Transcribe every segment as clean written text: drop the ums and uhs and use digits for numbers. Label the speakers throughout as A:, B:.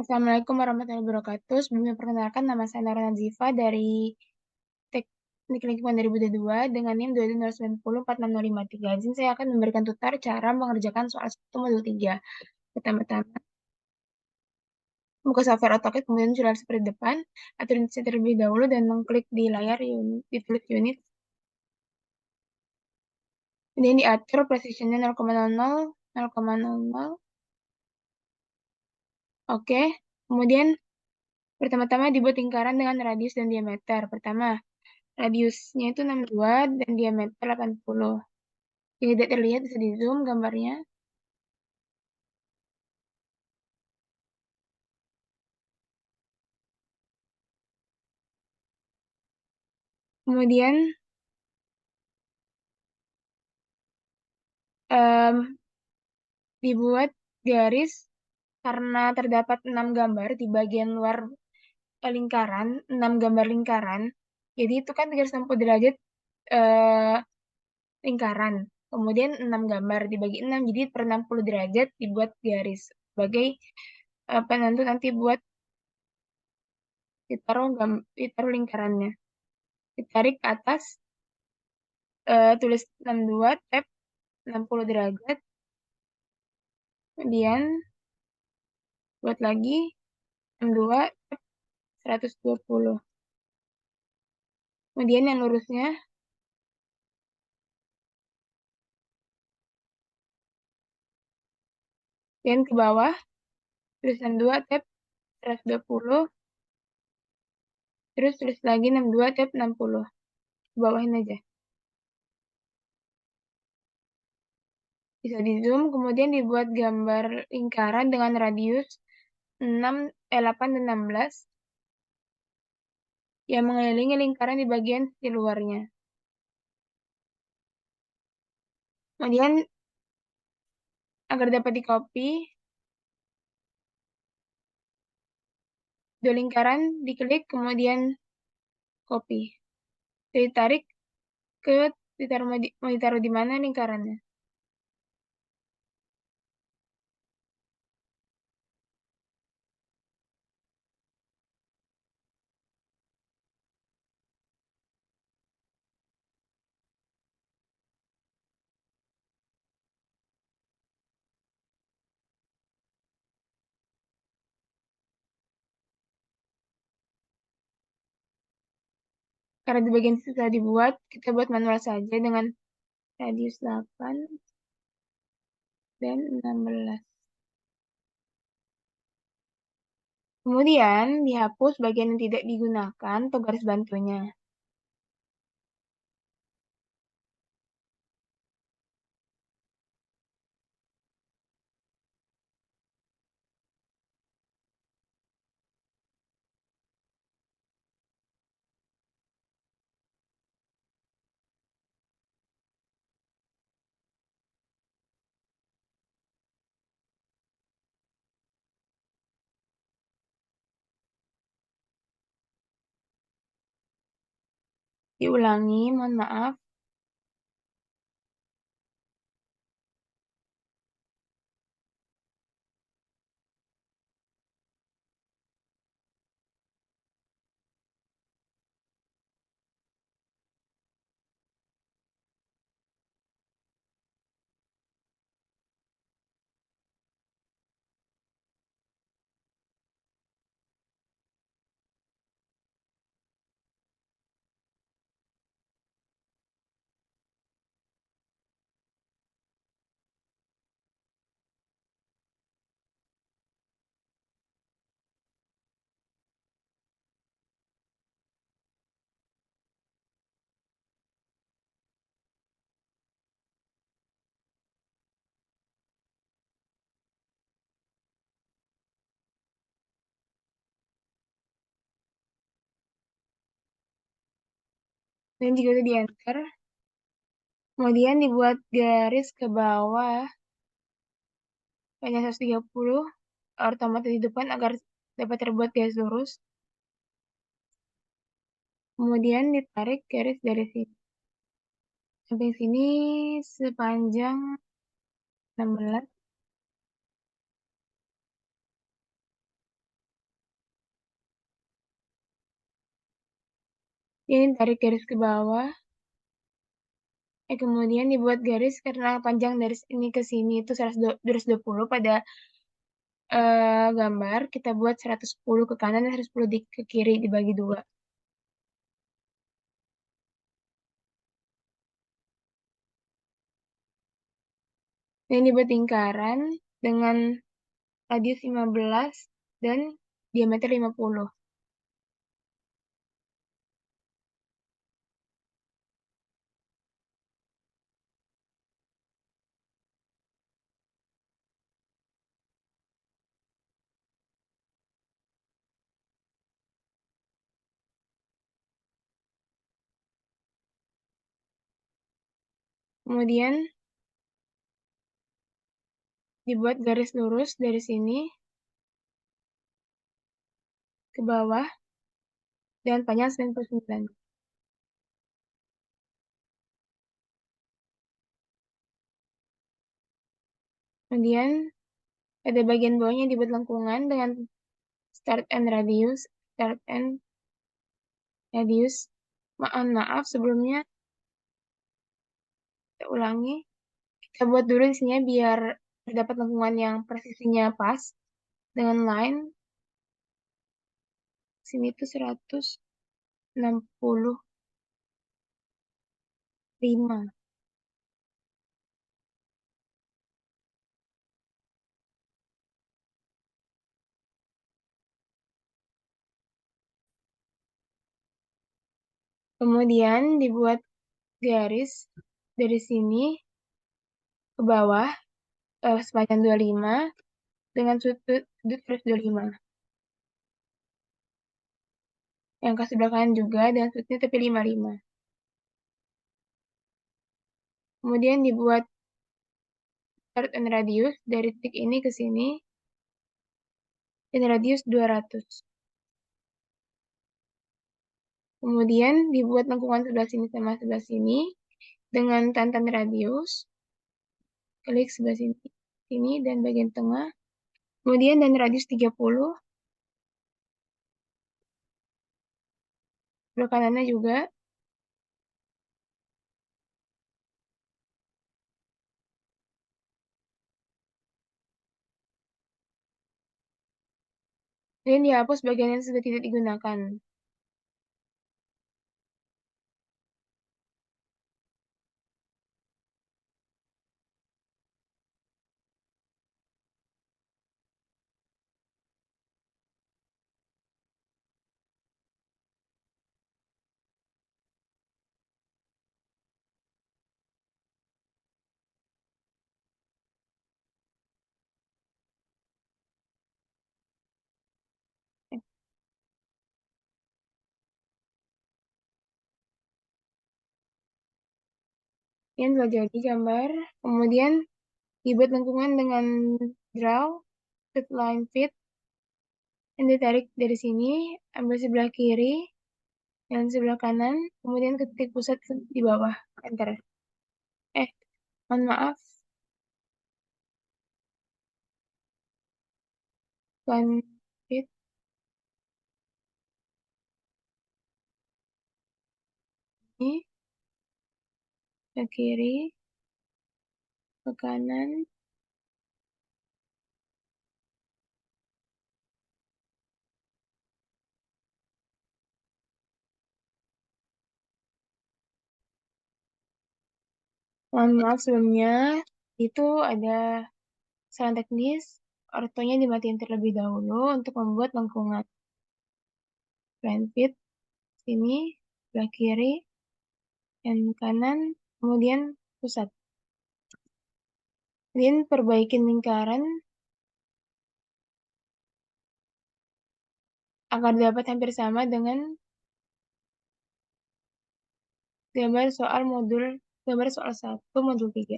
A: Assalamualaikum warahmatullahi wabarakatuh. Sebelumnya perkenalkan, nama saya Nara Nazifa dari Teknik Lingkungan 2022 dengan NIM 229046053. Izin saya akan memberikan tutor cara mengerjakan soal 1 modul 3. Pertama-tama, buka software AutoCAD, kemudian sudah seperti depan, atur unitnya terlebih dahulu dan mengklik di layar unit, ditulis unit. Kemudian diatur precision-nya 0,00, 0,00. Oke. Kemudian pertama-tama dibuat lingkaran dengan radius dan diameter. Pertama, radiusnya itu 62 dan diameter 80. Jika tidak terlihat, bisa di zoom gambarnya. Kemudian dibuat garis karena terdapat 6 gambar di bagian luar lingkaran, 6 gambar lingkaran. Jadi itu kan 360 derajat eh, lingkaran. Kemudian 6 gambar dibagi 6, jadi per 60 derajat dibuat garis sebagai penentu nanti buat ditaruh lingkarannya. Ditarik ke atas, tulis 62, tab 60 derajat. Kemudian buat lagi 62, 120. Kemudian yang lurusnya, dan ke bawah, tulisan 2 tab 120, terus tulis lagi 62 tab 60. Ke bawahin aja. Bisa di zoom, kemudian dibuat gambar lingkaran dengan radius 8 dan 16 yang mengelilingi lingkaran di bagian di luarnya. Kemudian agar dapat di copy, dua lingkaran diklik, kemudian copy. Ditarik ke mau ditaruh di mana lingkarannya. Karena di bagian sudah dibuat, kita buat manual saja dengan radius 8 dan 16. Kemudian dihapus bagian yang tidak digunakan atau garis bantunya. Diulangi, mohon maaf. Dan jika itu di enter, kemudian dibuat garis ke bawah panjang 130, otomatis di depan agar dapat terbuat garis lurus. Kemudian ditarik garis dari sini sampai sini sepanjang 16. Ini tarik garis ke bawah. Kemudian dibuat garis karena panjang dari sini ke sini itu 220 pada gambar. Kita buat 110 ke kanan dan 110 ke kiri dibagi dua. Ini dibuat lingkaran dengan radius 15 dan diameter 50. Kemudian dibuat garis lurus dari sini ke bawah dan panjang 99. Kemudian pada bagian bawahnya dibuat lengkungan dengan start and radius. Start and radius. Maaf sebelumnya kita ulangi. Kita buat dulu di sini biar terdapat lengkungan yang presisinya pas dengan line. Sini tuh 165. Kemudian dibuat garis dari sini ke bawah sepanjang 25 dengan sudut 125. Yang ke sebelah kanan juga dengan sudutnya tapi 55. Kemudian dibuat start and radius dari titik ini ke sini dan radius 200. Kemudian dibuat lengkungan sebelah sini sama sebelah sini dengan tantan radius. Klik sebelah sini dan bagian tengah. Kemudian dan radius 30. Sebelah kanannya juga. Dan dihapus bagian yang sudah tidak digunakan. Yang telah jadi gambar. Kemudian dibuat lengkungan dengan draw, fit line fit, yang ditarik dari sini, ambil sebelah kiri dan sebelah kanan, kemudian ke titik pusat di bawah. Enter. Mohon maaf, line fit ini ke kiri, ke kanan, mohon maaf sebelumnya, itu ada saran teknis, ortonya dimatiin terlebih dahulu untuk membuat lengkungan. Line fit, sini, sebelah kiri, dan kanan, kemudian pusat. Kemudian perbaikin lingkaran agar dapat hampir sama dengan gambar soal 1 modul 3.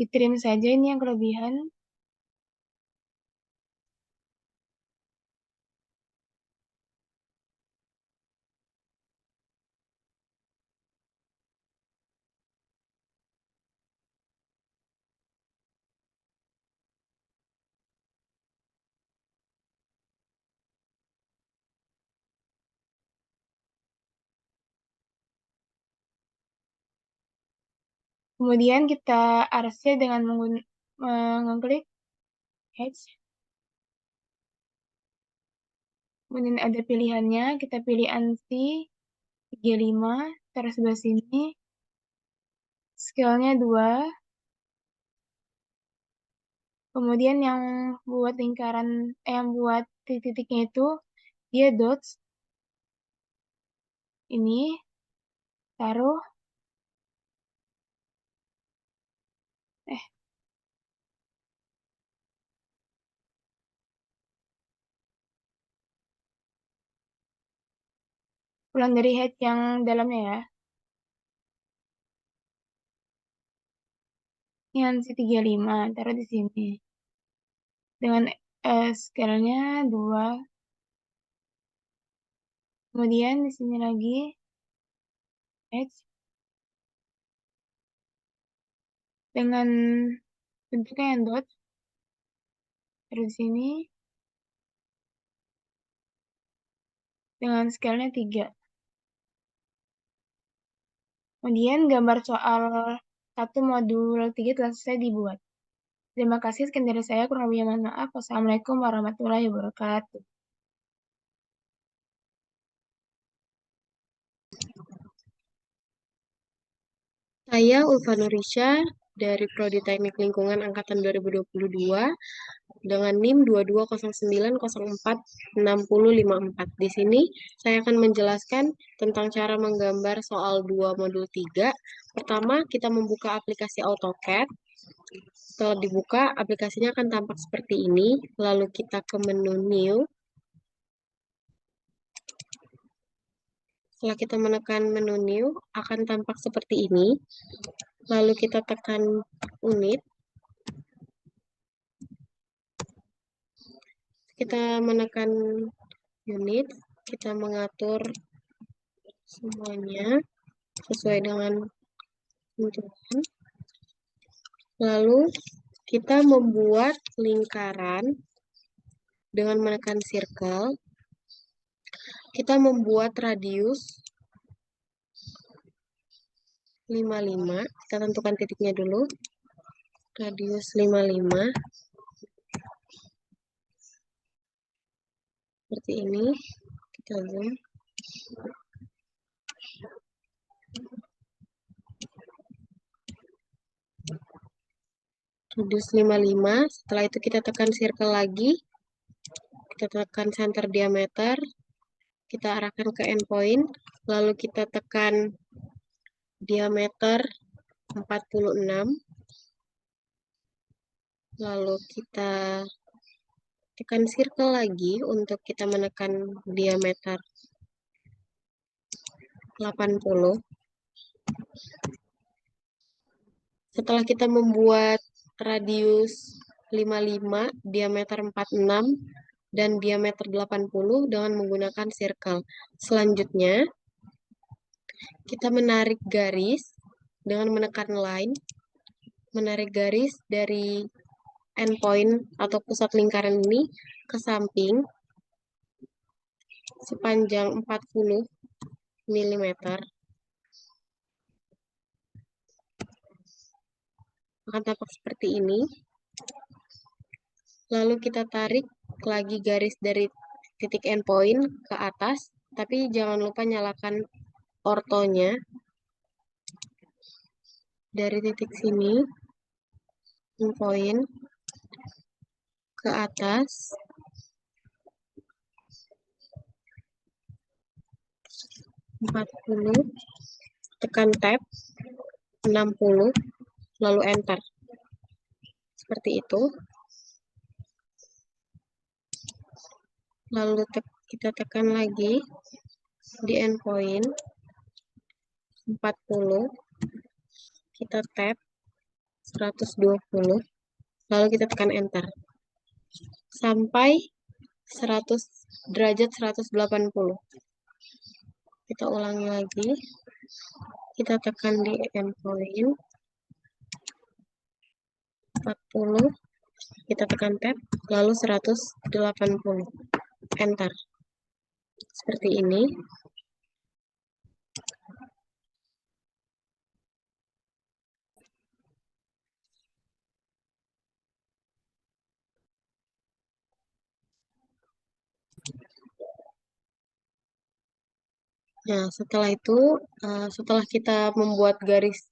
A: Ditrim saja ini yang kelebihan. Kemudian kita arsnya dengan mengklik Edge. Kemudian ada pilihannya, kita pilih ANSI 35, taruh sebelah sini. Scale-nya 2. Kemudian yang buat lingkaran, yang buat titik-titiknya itu, dia dots. Ini, taruh. Ulang dari head yang dalamnya ya. Ini ANSI 35, taruh di sini. Dengan scale-nya 2. Kemudian di sini lagi, edge. Dengan bentuknya yang dot, taruh di sini. Dengan scale-nya 3. Kemudian gambar soal 1 modul 3 telah selesai dibuat. Terima kasih, sekian dari saya. Kurang lebihnya mohon maaf. Wassalamualaikum warahmatullahi wabarakatuh.
B: Saya Ulfa Nurisha dari Prodi Teknik Lingkungan Angkatan 2022 dengan NIM 2209046054. Di sini saya akan menjelaskan tentang cara menggambar soal 2 modul 3. Pertama, kita membuka aplikasi AutoCAD. Setelah dibuka, aplikasinya akan tampak seperti ini. Lalu kita ke menu New. Setelah kita menekan menu New, akan tampak seperti ini. Lalu kita tekan Unit. Kita menekan unit, kita mengatur semuanya sesuai dengan tentuan. Lalu kita membuat lingkaran dengan menekan circle. Kita membuat radius 55. Kita tentukan titiknya dulu. Radius 55. Seperti ini. Kita zoom. Radius 55. Setelah itu kita tekan circle lagi. Kita tekan center diameter. Kita arahkan ke endpoint. Lalu kita tekan diameter 46. Lalu kita tekan circle lagi untuk kita menekan diameter 80. Setelah kita membuat radius 55, diameter 46, dan diameter 80 dengan menggunakan circle. Selanjutnya, kita menarik garis dengan menekan line. Menarik garis dari endpoint atau pusat lingkaran ini ke samping sepanjang 40 mm. Akan tampak seperti ini. Lalu kita tarik lagi garis dari titik endpoint ke atas, tapi jangan lupa nyalakan ortonya. Dari titik sini, endpoint ke atas, 40, tekan tab, 60, lalu enter. Seperti itu. Lalu kita tekan lagi di endpoint, 40, kita tab, 120, lalu kita tekan enter. Sampai 100 derajat 180. Kita ulangi lagi. Kita tekan di endpoint 40. Kita tekan tab, lalu 180. Enter. Seperti ini. Nah, setelah itu, setelah kita membuat garis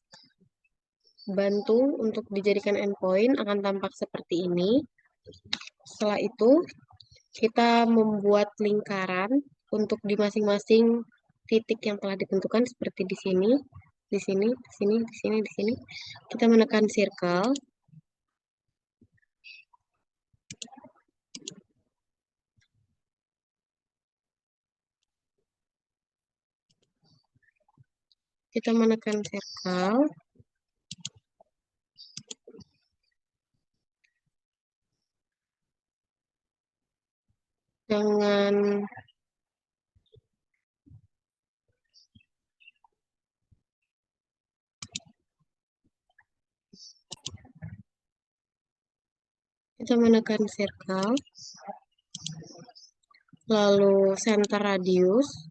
B: bantu untuk dijadikan endpoint, akan tampak seperti ini. Setelah itu, kita membuat lingkaran untuk di masing-masing titik yang telah ditentukan seperti di sini, di sini, di sini, di sini, di sini. Kita menekan circle. Kita menekan circle. Dengan kita menekan circle, lalu center radius,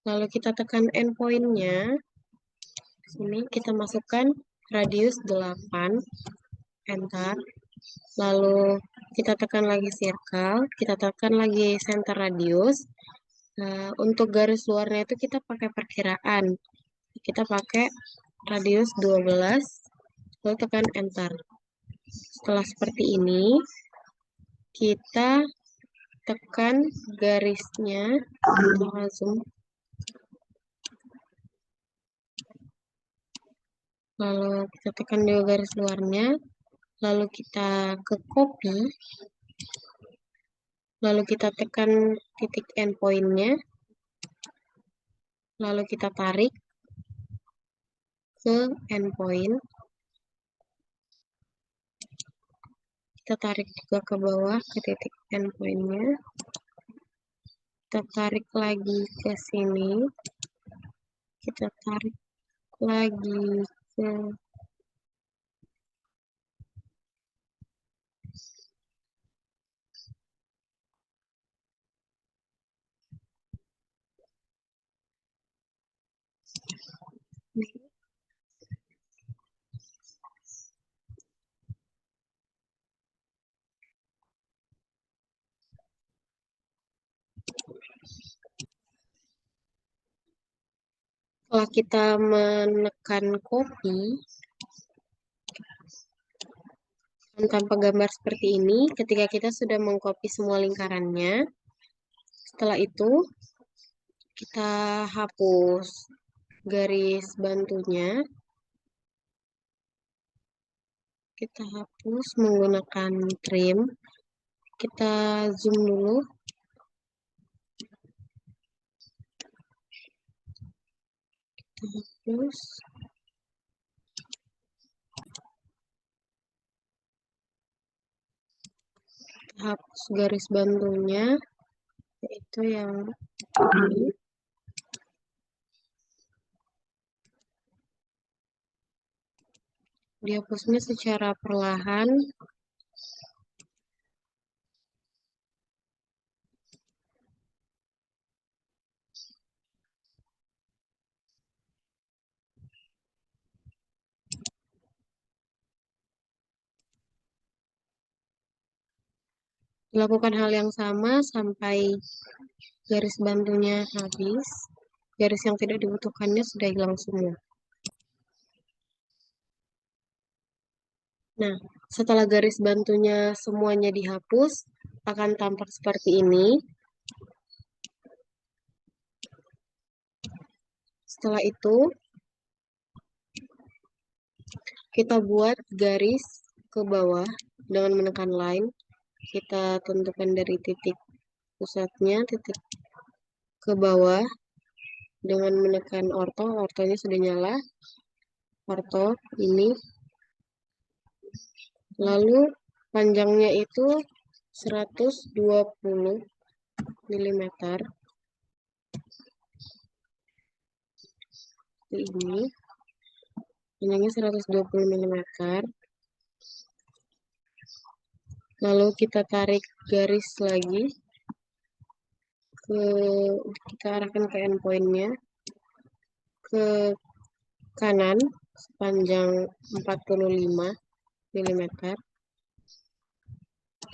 B: lalu kita tekan endpoint-nya. Sini kita masukkan radius 8, enter. Lalu kita tekan lagi circle, kita tekan lagi center radius. Nah, untuk garis luarnya itu kita pakai perkiraan. Kita pakai radius 12, lalu tekan enter. Setelah seperti ini, kita tekan garisnya, zoom. Lalu kita tekan juga garis luarnya, lalu kita ke copy, lalu kita tekan titik endpoint-nya, lalu kita tarik ke endpoint, kita tarik juga ke bawah ke titik endpoint-nya, kita tarik lagi ke sini, kita tarik lagi ke sini. Setelah kita menekan copy, tanpa gambar seperti ini, ketika kita sudah mengcopy semua lingkarannya, setelah itu kita hapus garis bantunya, kita hapus menggunakan trim, kita zoom dulu, kita hapus, garis bantunya, yaitu yang ini. Dihapusnya secara perlahan. Lakukan hal yang sama sampai garis bantunya habis. Garis yang tidak dibutuhkannya sudah hilang semua. Nah, setelah garis bantunya semuanya dihapus, akan tampak seperti ini. Setelah itu, kita buat garis ke bawah dengan menekan line. Kita tentukan dari titik pusatnya, titik ke bawah dengan menekan orto. Ortonya sudah nyala. Orto ini. Lalu panjangnya itu 120 mm. Ini panjangnya 120 mm. Lalu kita tarik garis lagi ke, kita arahkan ke endpoint-nya ke kanan sepanjang 45 mm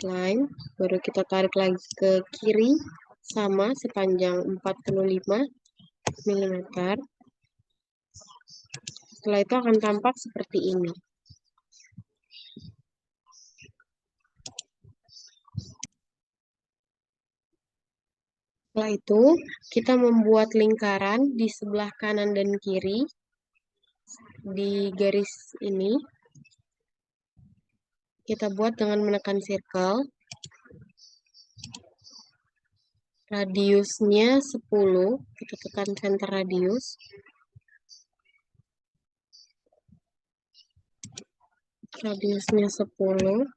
B: line, baru kita tarik lagi ke kiri sama sepanjang 45 mm. Setelah itu akan tampak seperti ini. Setelah itu, kita membuat lingkaran di sebelah kanan dan kiri di garis ini. Kita buat dengan menekan circle. Radiusnya 10, kita tekan center radius. Radiusnya 10.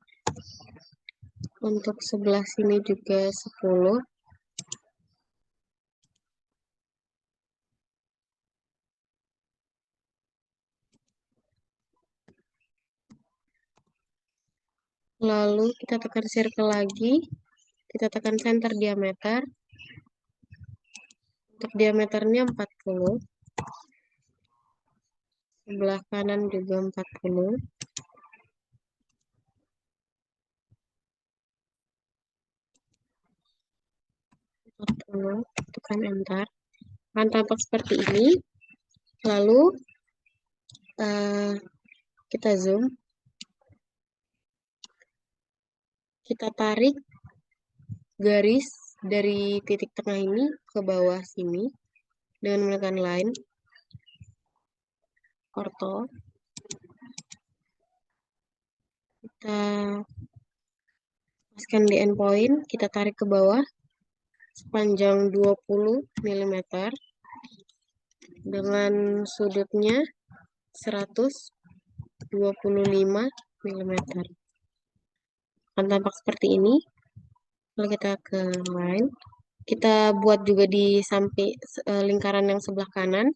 B: Untuk sebelah sini juga 10. Lalu kita tekan circle lagi. Kita tekan center diameter. Untuk diameternya 40. Sebelah kanan juga 40. 40. Tekan enter. Akan tampak seperti ini. Lalu kita zoom. Kita tarik garis dari titik tengah ini ke bawah sini dengan menekan line, ortho. Kita paskan di endpoint, kita tarik ke bawah sepanjang 20 mm dengan sudutnya 125 mm. Akan tampak seperti ini. Lalu kita ke line. Kita buat juga di samping lingkaran yang sebelah kanan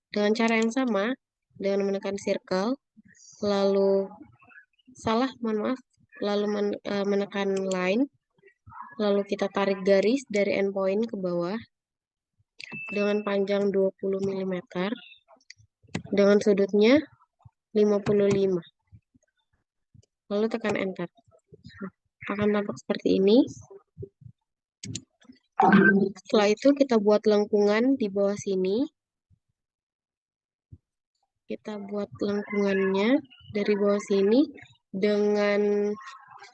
B: dengan cara yang sama, dengan menekan circle, lalu lalu menekan line, lalu kita tarik garis dari endpoint ke bawah dengan panjang 20 mm dengan sudutnya 55. Lalu tekan enter. Akan tampak seperti ini. Setelah itu kita buat lengkungan di bawah sini. Kita buat lengkungannya dari bawah sini dengan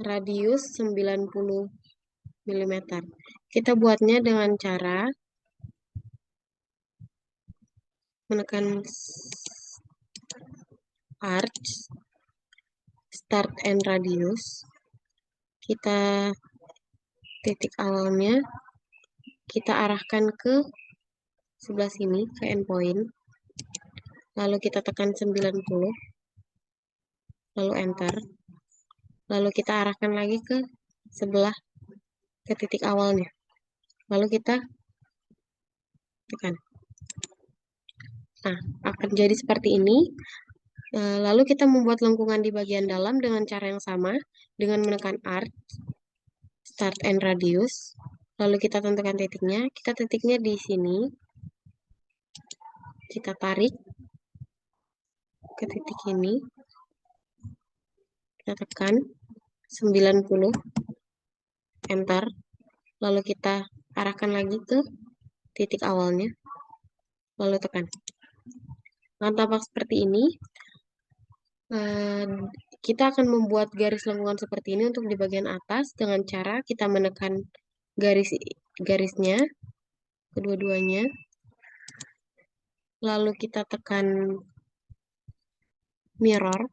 B: radius 90 mm. Kita buatnya dengan cara menekan arch, start and radius. Kita titik awalnya kita arahkan ke sebelah sini, ke endpoint. Lalu kita tekan 90, lalu enter. Lalu kita arahkan lagi ke sebelah, ke titik awalnya. Lalu kita tekan. Nah, akan jadi seperti ini. Lalu kita membuat lengkungan di bagian dalam dengan cara yang sama, dengan menekan arc, start and radius. Lalu kita tentukan titiknya. Kita titiknya di sini. Kita tarik ke titik ini. Kita tekan 90, enter. Lalu kita arahkan lagi ke titik awalnya. Lalu tekan. Nah, tampak seperti ini. Kita akan membuat garis lengkungan seperti ini untuk di bagian atas dengan cara kita menekan garisnya kedua-duanya, lalu kita tekan mirror,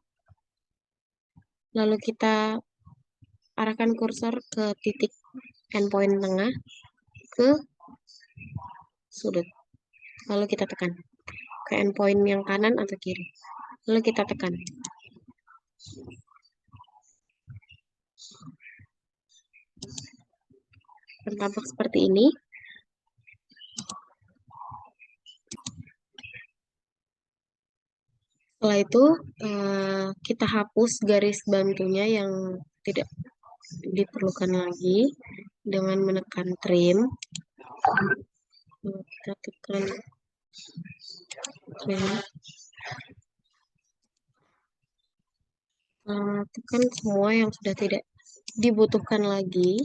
B: lalu kita arahkan kursor ke titik endpoint tengah ke sudut, lalu kita tekan ke endpoint yang kanan atau kiri, lalu kita tekan. Tampak seperti ini. Setelah itu kita hapus garis bantunya yang tidak diperlukan lagi dengan menekan trim. Kita tekan trim. Tekan semua yang sudah tidak dibutuhkan lagi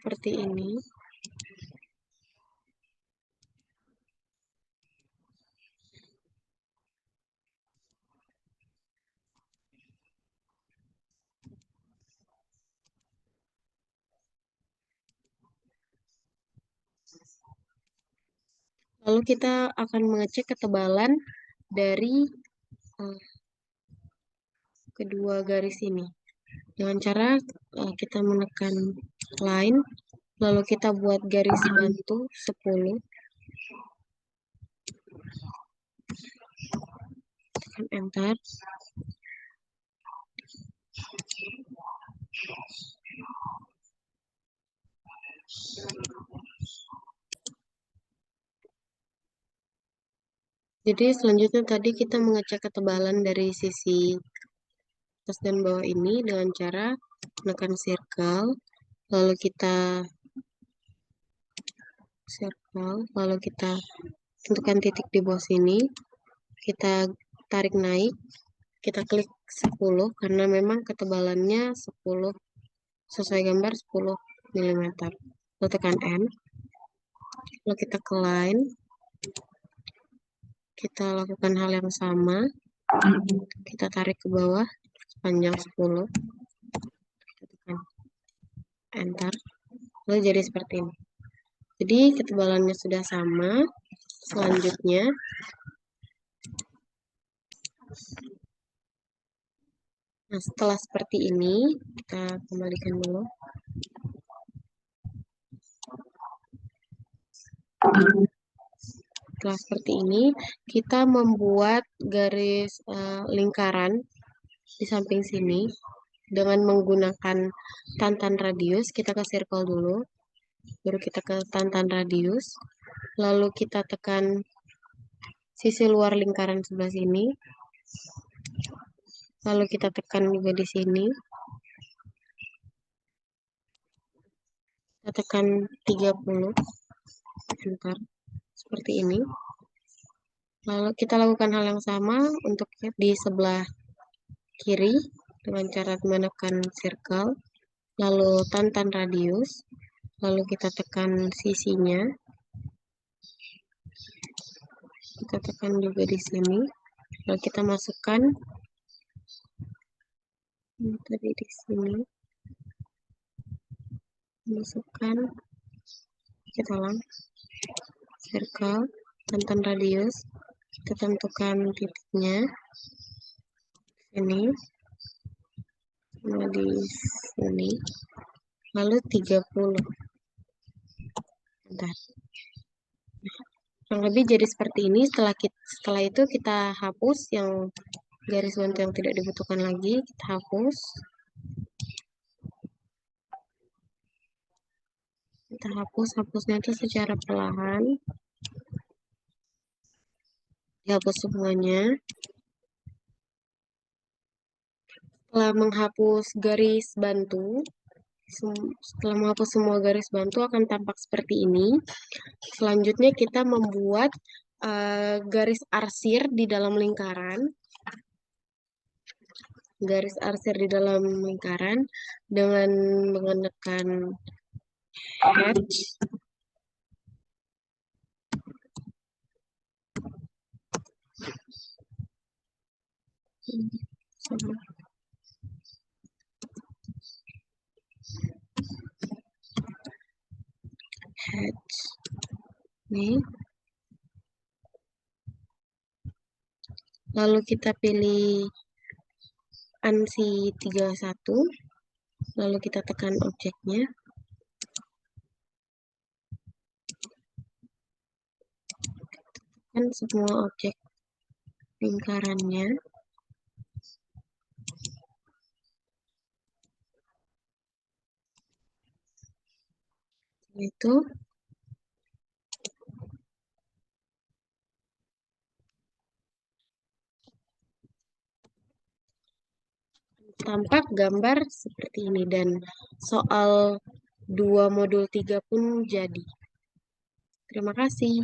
B: seperti ini. Lalu kita akan mengecek ketebalan dari kedua garis ini. Dengan cara kita menekan line, lalu kita buat garis bantu 10, tekan enter. Jadi selanjutnya tadi kita mengecek ketebalan dari sisi atas dan bawah ini dengan cara menekan circle, lalu kita tentukan titik di bawah sini, kita tarik naik, kita klik 10 karena memang ketebalannya 10 sesuai gambar 10 mm. Lalu tekan N, lalu kita ke line, kita lakukan hal yang sama, kita tarik ke bawah sepanjang 10, kita tekan enter, lalu jadi seperti ini. Jadi ketebalannya sudah sama. Selanjutnya setelah seperti ini, kita kembalikan dulu. Setelah seperti ini, kita membuat garis lingkaran di samping sini dengan menggunakan tantan radius. Kita ke circle dulu, baru kita ke tantan radius, lalu kita tekan sisi luar lingkaran sebelah sini, lalu kita tekan juga di sini, kita tekan 30, enter, seperti ini. Lalu kita lakukan hal yang sama untuk di sebelah kiri dengan cara menekan circle, lalu tantan radius, lalu kita tekan sisinya, kita tekan juga di sini, lalu kita masukkan tadi di sini, masukkan, kita ulang, circle, tantan radius, kita tentukan titiknya, ini, sama di sini, lalu 30. Bentar. Kurang lebih jadi seperti ini. Setelah itu kita hapus yang garis bantu yang tidak dibutuhkan lagi, kita hapus. Kita hapusnya itu secara perlahan. Dihapus semuanya. Setelah menghapus garis bantu, setelah menghapus semua garis bantu akan tampak seperti ini. Selanjutnya kita membuat garis arsir di dalam lingkaran. Garis arsir di dalam lingkaran dengan menggunakan hatch. Hatch. Nih. Lalu kita pilih ANSI 31. Lalu kita tekan objeknya. Tekan semua objek lingkarannya. Itu tampak gambar seperti ini dan soal 2 modul 3 pun jadi. Terima kasih.